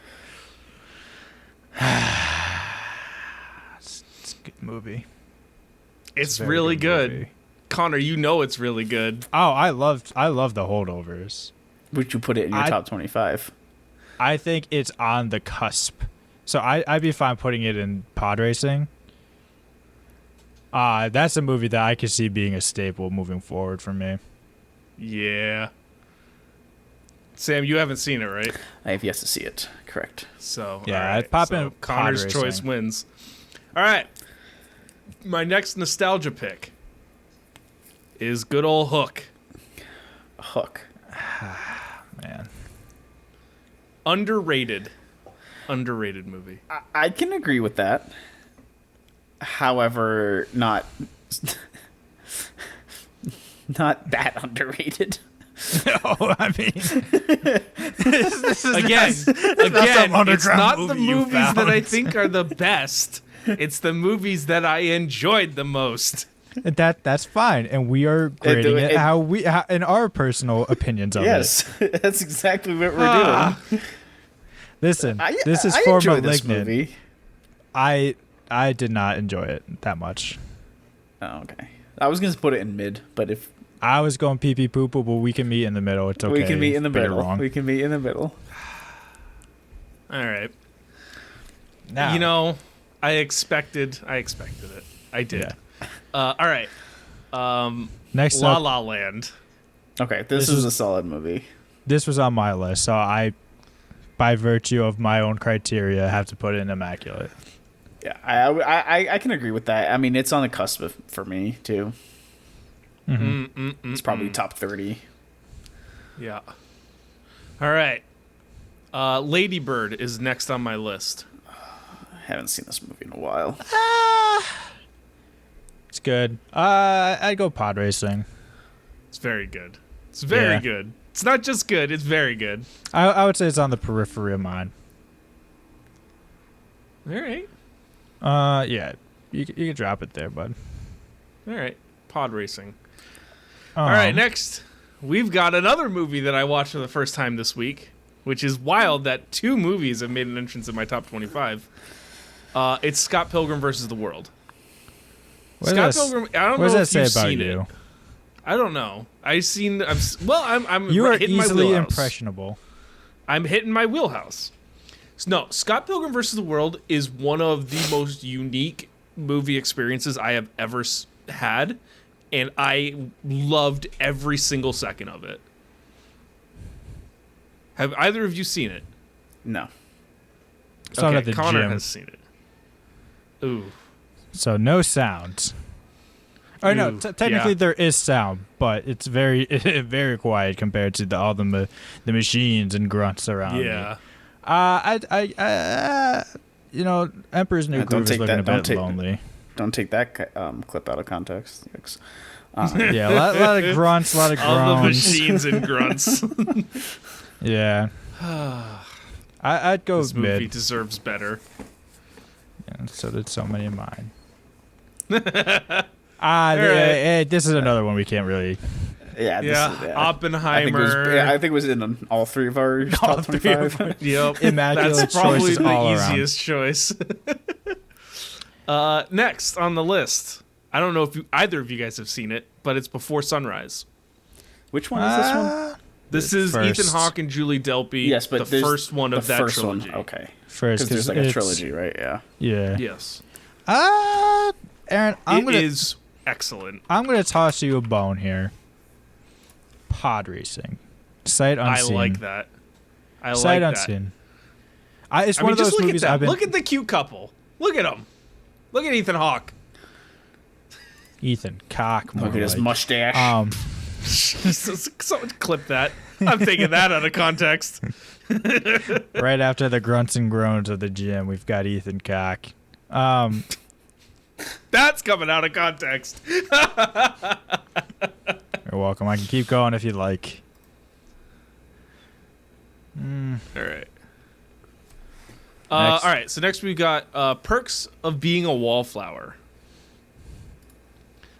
It's a good movie. It's a very really good. movie. Connor, you know it's really good. Oh, I love The Holdovers. Would you put it in your top 25? I think it's on the cusp. So I'd be fine putting it in pod racing. That's a movie that I could see being a staple moving forward for me. Yeah. Sam, you haven't seen it, right? I have yet to see it. Correct. So Yeah, all right. I'd pop So in Connor's pod choice racing. wins. All right. My next nostalgia pick is good old Hook. Hook. Man. Underrated movie. I can agree with that. However, not that underrated. No, I mean, this is Again, some it's underground not the movie you movies that I found. think are the best. It's the movies that I enjoyed the most. That's fine, and we are grading it how in our personal opinions of Yes, that's exactly what we're doing. Listen, I this is for enjoy this Malignant. movie. I did not enjoy it that much. Oh, okay. I was gonna put it in mid, but if I was going pee pee poo poo, but we can meet in the middle. It's okay. we can meet in the but you're middle, wrong. we can meet in the middle. All right. Now, You know, I expected it. I did. Yeah. All right. Next La up, La Land. Okay, this is a solid movie. this was on my list, so I, by virtue of my own criteria, have to put it in immaculate. Yeah, I can agree with that. I mean, it's on the cusp for me too. It's probably top 30. Yeah. All right. Lady Bird is next on my list. I haven't seen this movie in a while. It's good. I'd go pod racing. It's very good. It's very Yeah. good. It's not just good, it's very good. I would say it's on the periphery of mine. All right. Yeah, you can drop it there, bud. All right. Pod racing. All right, next, we've got another movie that I watched for the first time this week, which is wild that 2 movies have made an entrance in my top 25. It's Scott Pilgrim versus the World. What Scott does Pilgrim, I don't What know does if that you've say about seen you? it. I don't know. I'm You are hitting my easily wheelhouse. impressionable. I'm hitting my wheelhouse. No, Scott Pilgrim versus the World is one of the most unique movie experiences I have ever had, and I loved every single second of it. Have either of you seen it? No. Saw it at the Connor gym. has seen it. Ooh. So no sounds. Oh no, Ooh, technically yeah. there is sound, but it's very very quiet compared to all the machines and grunts around me. Yeah. Emperor's New Don't Groove is take looking that- a don't bit take- lonely. Don't take that clip out of context. Yikes. Yeah, a lot of grunts, a lot of All the groans. machines and grunts. Yeah. I'd go This movie mid. deserves better. Yeah, so did so many of mine. right. This is another one we can't really. Yeah. This Yeah, is, yeah. Oppenheimer. I think it was in all 3 of our top 25. Yep. Immaculate That's probably choices the all around. easiest choice. Next on the list, I don't know if either of you guys have seen it, but it's Before Sunrise. Which one is this one? This is first. Ethan Hawke and Julie Delpy. Yes, but the there's first one of the that first trilogy. One. Okay. First, Because there's like a it's- trilogy, right? Yeah. Yeah. Yes, Aaron, I'm it gonna is excellent. I'm gonna toss you a bone here. Pod racing, sight unseen. I like that. I Sight like that. unseen. It's I one mean, of those just look movies at I've them. been. Look at the cute couple. Look at them. Look at Ethan Hawke. Ethan cock. More Look at his like. mustache. So clip that. I'm taking that out of context. Right after the grunts and groans of the gym, we've got Ethan Cock. That's coming out of context. You're welcome. I can keep going if you'd like. All right. Next. All right. So next we got Perks of Being a Wallflower.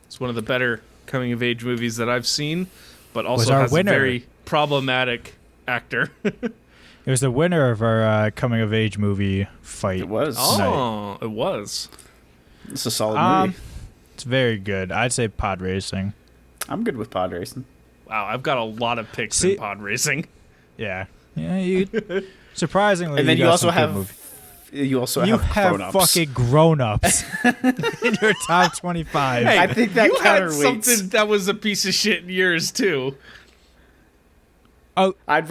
It's one of the better coming of age movies that I've seen, but also our has winner. a very problematic actor. It was the winner of our coming of age movie fight. It was. Oh, it was. It's a solid movie. It's very good. I'd say pod racing. I'm good with pod racing. Wow, I've got a lot of picks See- in pod racing. Yeah. Yeah, you surprisingly And then you got also some good have movies. you also You have have grown-ups. fucking grown-ups in your top 25. Hey, I think that you had counterweights. something that was a piece of shit in yours too. I'd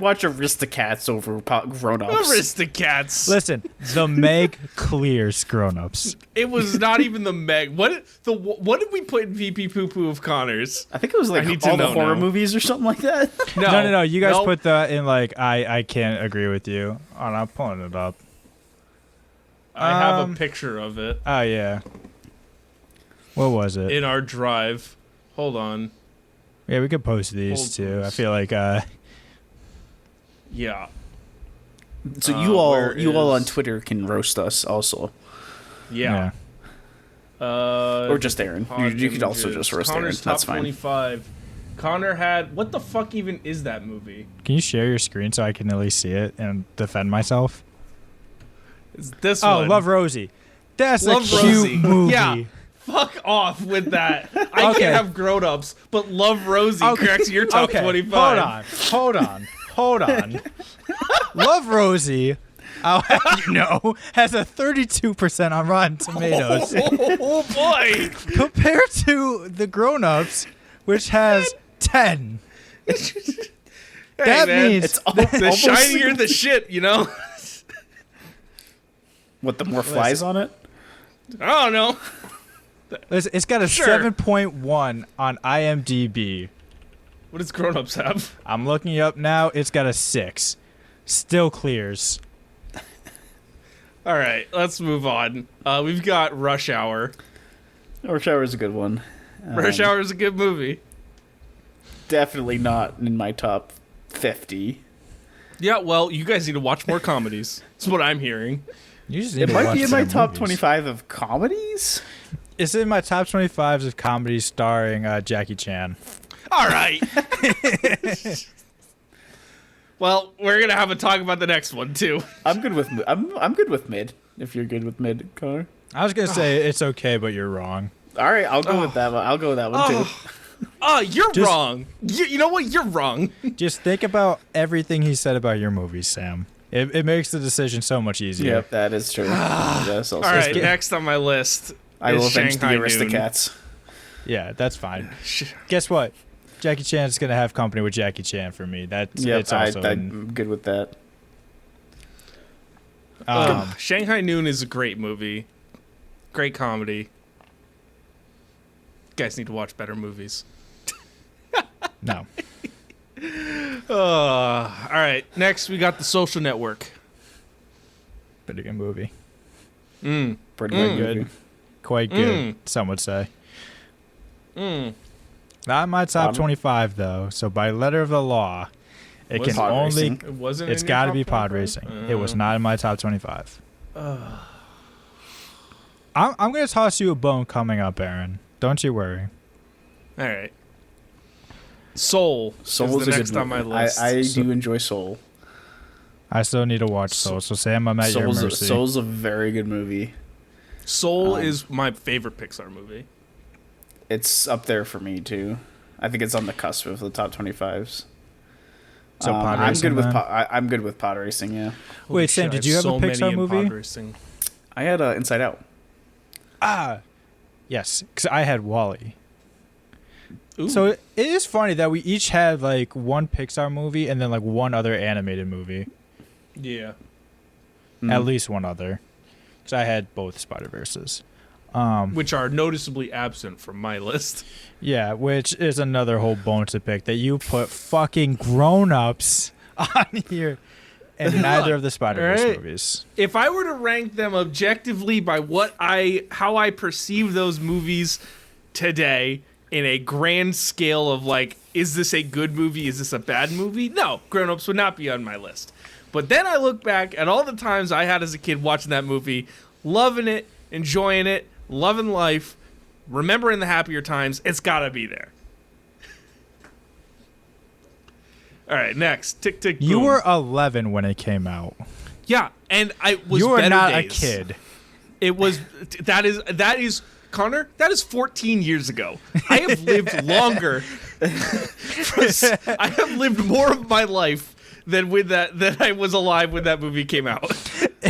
watch Aristocats over grown-ups. Aristocats. Listen, the Meg clears grown-ups. It was not even the Meg. What did we put in VP Poo Poo of Connors? I think it was I like need to all the know horror now. movies or something like that. No. You guys Nope. put that in like I can't agree with you. Oh, I'm pulling it up. I have a picture of it Oh yeah. What was it? in our drive. Hold on. Yeah, we could post these Hold too. I post. feel like Yeah. So where you all on is- Twitter can roast us also, Yeah. or just Aaryn. Pod You could also images. just roast Connor's Aaryn. That's top fine. 25. Connor had what the fuck even is that movie? Can you share your screen so I can at least see it and defend myself? It's this Oh, one. Love Rosie. That's Love a cute Rosie. movie. Yeah. Fuck off with that. I Okay. can't have grown-ups, but Love Rosie cracks your top 25. Hold on. Love Rosie, I'll have you know, has a 32% on Rotten Tomatoes Oh boy. compared to The Grown Ups, which has 10. Hey, That man, means It's the almost shinier the shit, you know? What, the more flies on it? I don't know. it's got a Sure. 7.1 on IMDb. What does grown-ups have? I'm looking it up now. It's got a 6. Still clears. All right, let's move on. We've got Rush Hour. Rush Hour is a good one. Rush Hour is a good movie. Definitely not in my top 50. Yeah, well, you guys need to watch more comedies. That's what I'm hearing. You just need It to might watch be in my some top movies. 25 of comedies. It's in my top 25s of comedies starring Jackie Chan. All right. Well, we're gonna have a talk about the next one too. I'm good with I'm good with mid. If you're good with mid, Connor. I was gonna say it's okay, but you're wrong. All right, I'll go with that one. I'll go with that one too. Oh, you're Just- wrong. You know what? You're wrong. Just think about everything he said about your movies, Sam. It makes the decision so much easier. Yep, that is true. That's also All right, true. next on my list I will is avenge the Shanghai Noon. Aristocats. Yeah, that's fine. Guess what? Jackie Chan's gonna have company with Jackie Chan for me. That's Yep, it's also I'm good with that. Shanghai Noon is a great movie. Great comedy. You guys need to watch better movies. no. All right, next we got The Social Network. Pretty good movie. Pretty Quite good. good. Quite good. Some would say. Not in my top 25 though. So by letter of the law, it Was can pod only. racing? It wasn't. It's got to be pod racing. It was not in my top 25. I'm gonna toss you a bone coming up, Aaryn. Don't you worry. All right. Soul. Soul's is the a next good on my movie. list. I do enjoy Soul. I still need to watch Soul. So Sam, I'm at your mercy. Soul's a very good movie. Soul is my favorite Pixar movie. It's up there for me too. I think it's on the cusp of the top 25s. So pod I'm racing, good with then? I'm good with pod racing. Yeah, Holy Wait, Sam, shit, I did you have a so many Pixar in movie? pod racing. I had Inside Out. Yes, because I had Wall-E. Ooh. So it is funny that we each had like one Pixar movie and then like one other animated movie. Yeah. At least one other. Because I had both Spider-Verses. which are noticeably absent from my list. Yeah, which is another whole bone to pick that you put fucking grown-ups on here and neither of the Spider-Verse Alright. movies. If I were to rank them objectively by how I perceive those movies today in a grand scale of like, is this a good movie? Is this a bad movie? No, Grown Ups would not be on my list. But then I look back at all the times I had as a kid watching that movie, loving it, enjoying it, loving life, remembering the happier times. It's gotta be there. All right, next. Tick, tick, boom. You were 11 when it came out. Yeah, and I was You were better not days. a kid. It was that is Connor, that is 14 years ago. I have lived longer. I have lived more of my life than I was alive when that movie came out.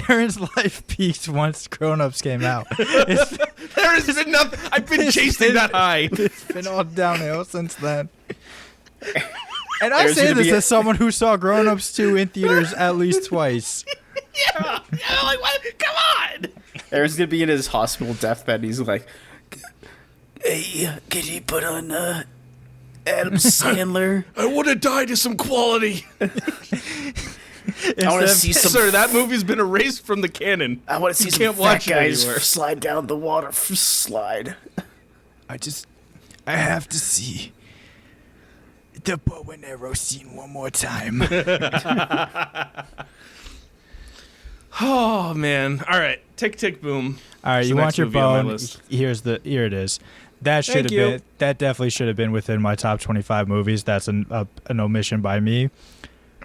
Aaron's life peaked once Grown Ups came out. There has been nothing. I've been chasing that high. It's been all downhill since then. And I There's say gonna this be as someone who saw Grown Ups 2 in theaters at least twice. Yeah, like what? Come on. Aaron's gonna be in his hospital deathbed. And he's like, "Hey, could you put on Adam Sandler? I want to die to some quality. I want to see some. Sir, that movie's been erased from the canon. I want to see You some can't fat watch it guys anywhere. slide down the water slide." I have to see the bow and arrow scene one more time. Oh man! All right, tick tick boom. All right, It's you the want next your movie on my bone? list. Here it is. That should have Thank you. been. That definitely should have been within my top 25 movies. That's an omission by me.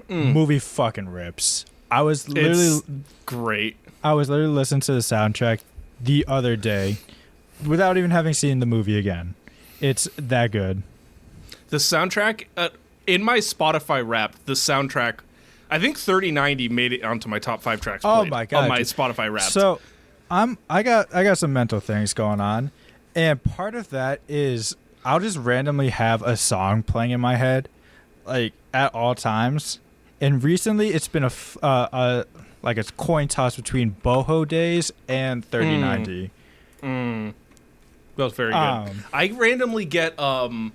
Movie fucking rips. I was literally Great. listening to the soundtrack the other day, without even having seen the movie again. It's that good. The soundtrack in my Spotify Wrapped. The soundtrack, I think 3090 made it onto my top 5 tracks. Oh played my God, On my dude. Spotify Wrapped. So, I got some mental things going on, and part of that is I'll just randomly have a song playing in my head, like at all times. And recently, it's been a coin toss between Boho Days and 3090. That was very good. I randomly get why.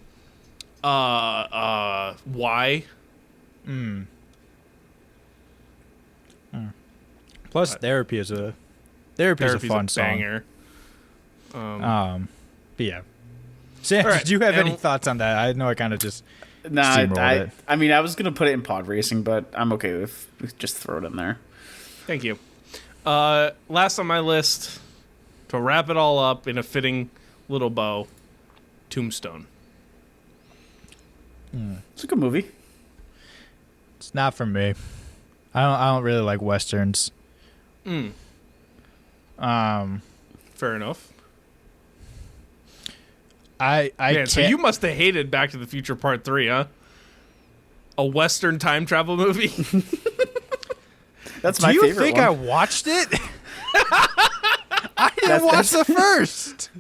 Plus, Therapy's a fun song. banger. But yeah. Sam, All right, did you have any and- thoughts on that? I know I kind of just Nah, steamrolled it. I mean, I was gonna put it in pod racing, but I'm okay with just throw it in there. Thank you. Last on my list, to wrap it all up in a fitting little bow, Tombstone. It's a good movie. It's not for me. I don't really like westerns. Fair enough. I Man, can't. so you must have hated Back to the Future Part 3, huh? A Western time travel movie? That's Do my you favorite think one. I watched it? I didn't watch the first.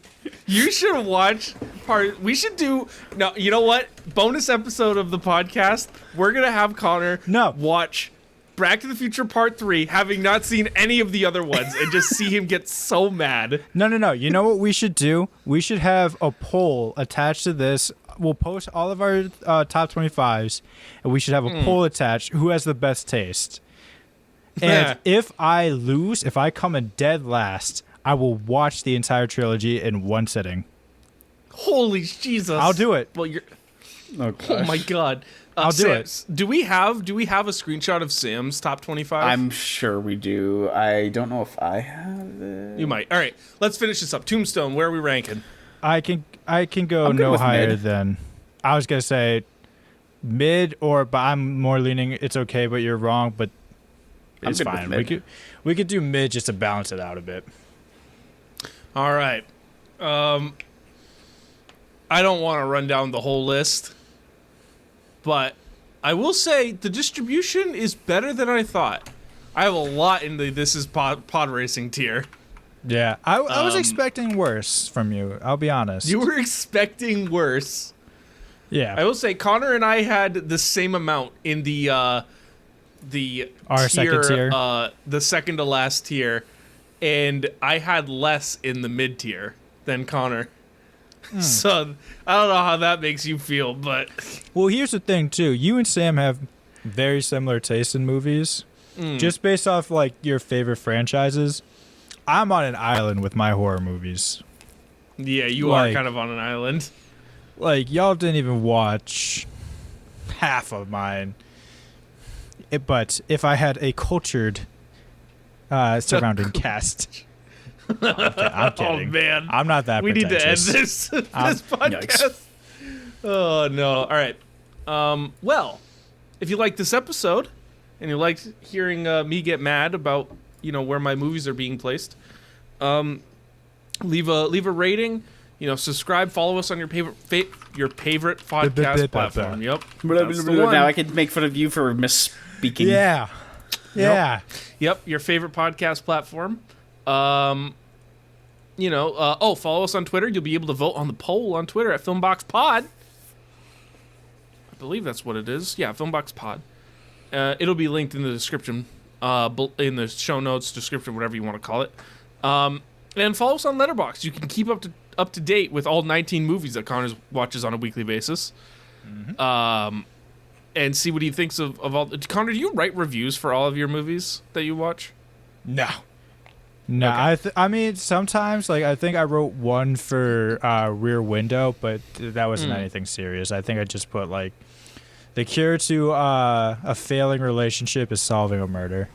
You should watch part. We should do. No, you know what? Bonus episode of the podcast. We're going to have Connor watch Back to the Future Part 3, having not seen any of the other ones, and just see him get so mad. No. You know what we should do? We should have a poll attached to this. We'll post all of our top 25s, and we should have a poll attached. Who has the best taste? And if I lose, if I come in dead last, I will watch the entire trilogy in one sitting. Holy Jesus. I'll do it. Well, you're. Oh, Oh my God. I'll do Sam's, Do we have a screenshot of Sam's top 25? I'm sure we do. I don't know if I have it. You might. All right, let's finish this up. Tombstone, where are we ranking? I can go I'm good no with higher mid. than. I was gonna say mid, but I'm more leaning. It's okay, but you're wrong. But I'm it's good with fine. mid. We could do mid just to balance it out a bit. All right. I don't want to run down the whole list, but I will say the distribution is better than I thought. I have a lot in the This Is Pod Racing tier. Yeah, I was expecting worse from you. I'll be honest. You were expecting worse. Yeah. I will say Connor and I had the same amount in the Our second tier? the second to last tier, and I had less in the mid tier than Connor. So I don't know how that makes you feel, but Well, here's the thing too. You and Sam have very similar tastes in movies. Just based off like your favorite franchises. I'm on an island with my horror movies. yeah, you are kind of on an island. Like y'all didn't even watch half of mine. But if I had a cultured surrounding cast, I'm kidding. Oh man, I'm not that. we need to end pretentious. this podcast. Oh no! All right. Well, if you like this episode and you liked hearing me get mad about where my movies are being placed, leave a rating. Subscribe, follow us on your favorite podcast platform. Yep. That's the one. Now I can make fun of you for misspeaking. Yeah. Yep, your favorite podcast platform. Follow us on Twitter. You'll be able to vote on the poll on Twitter at FilmboxPod. I believe that's what it is. Yeah, FilmboxPod. It'll be linked in the description, in the show notes, description, whatever you want to call it. And follow us on Letterboxd. You can keep up to date with all 19 movies that Connor watches on a weekly basis. Mm-hmm. And see what he thinks of all. Connor, do you write reviews for all of your movies that you watch? No. Okay. I mean, sometimes, like, I think I wrote one for Rear Window, but that wasn't anything serious. I think I just put, like, the cure to a failing relationship is solving a murder.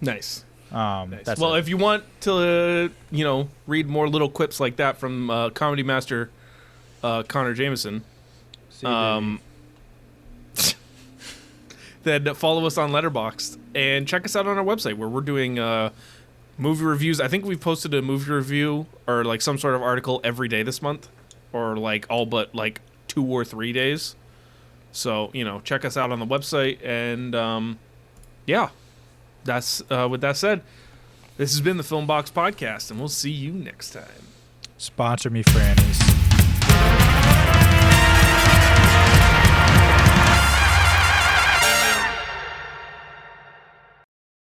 Nice. That's well, it. if you want to, read more little quips like that from comedy master Connor Jameson, then follow us on Letterboxd and check us out on our website where we're doing movie reviews. I think we've posted a movie review or like some sort of article every day this month, or like all but like 2 or 3 days. So check us out on the website, and yeah. That's with that said, this has been the Filmbox Podcast, and we'll see you next time. Sponsor me, Franny's.